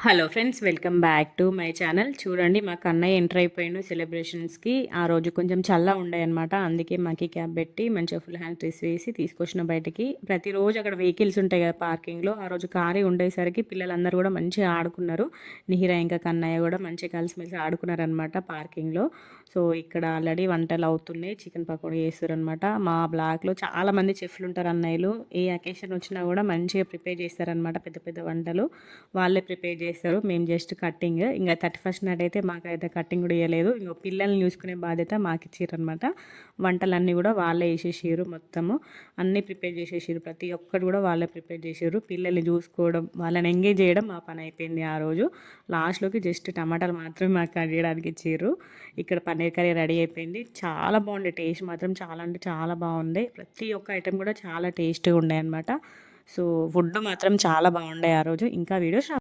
Hello friends, welcome back to my channel. చూడండి, మా Kannayya enter అయిపోయిండు సెలబ్రేషన్స్కి. ఆ రోజు కొంచెం చల్ల ఉండే అనమాట. అందుకే మాకి క్యాబ్ పెట్టి మంచిగా ఫుల్ హ్యాండ్ డ్రెస్ వేసి తీసుకొచ్చిన బయటికి. ప్రతిరోజు అక్కడ వెహికల్స్ ఉంటాయి కదా పార్కింగ్లో. ఆ రోజు కారే ఉండేసరికి పిల్లలందరూ కూడా మంచిగా ఆడుకున్నారు. నిహిర ఇంకా కన్నయ్య కూడా మంచిగా కలిసిమెలిసి ఆడుకున్నారనమాట పార్కింగ్లో. సో ఇక్కడ ఆల్రెడీ వంటలు అవుతున్నాయి. చికెన్ పకోడీ చేస్తారు అనమాట. మా బ్లాక్లో చాలా మంది చెఫ్లు ఉంటారు అన్నయ్యలు. ఏ అకేషన్ వచ్చినా కూడా మంచిగా ప్రిపేర్ చేస్తారనమాట. పెద్ద పెద్ద వంటలు వాళ్ళే ప్రిపేర్ చేస్తారు. మేము జస్ట్ కట్టింగ్. ఇంకా 31st నాట్ అయితే మాకైతే కట్టింగ్ కూడా ఇవ్వలేదు. ఇంకా పిల్లల్ని చూసుకునే బాధ్యత మాకు ఇచ్చారనమాట. వంటలన్నీ కూడా వాళ్ళే వేసేసారు. మొత్తము అన్నీ ప్రిపేర్ చేసేసారు. ప్రతి ఒక్కటి కూడా వాళ్ళే ప్రిపేర్ చేసారు. పిల్లల్ని చూసుకోవడం, వాళ్ళని ఎంగేజ్ చేయడం మా పని అయిపోయింది ఆ రోజు. లాస్ట్లోకి జస్ట్ టమాటాలు మాత్రమే మాకు కట్ చేయడానికి ఇచ్చారు. ఇక్కడ పన్నీర్ కర్రీ రెడీ అయిపోయింది. చాలా బాగుంది. టేస్ట్ మాత్రం చాలా అంటే చాలా బాగుంది. ప్రతి ఒక్క ఐటెం కూడా చాలా టేస్ట్గా ఉండే అనమాట. సో ఫుడ్ మాత్రం చాలా బాగుండే ఆ రోజు. ఇంకా వీడియోస్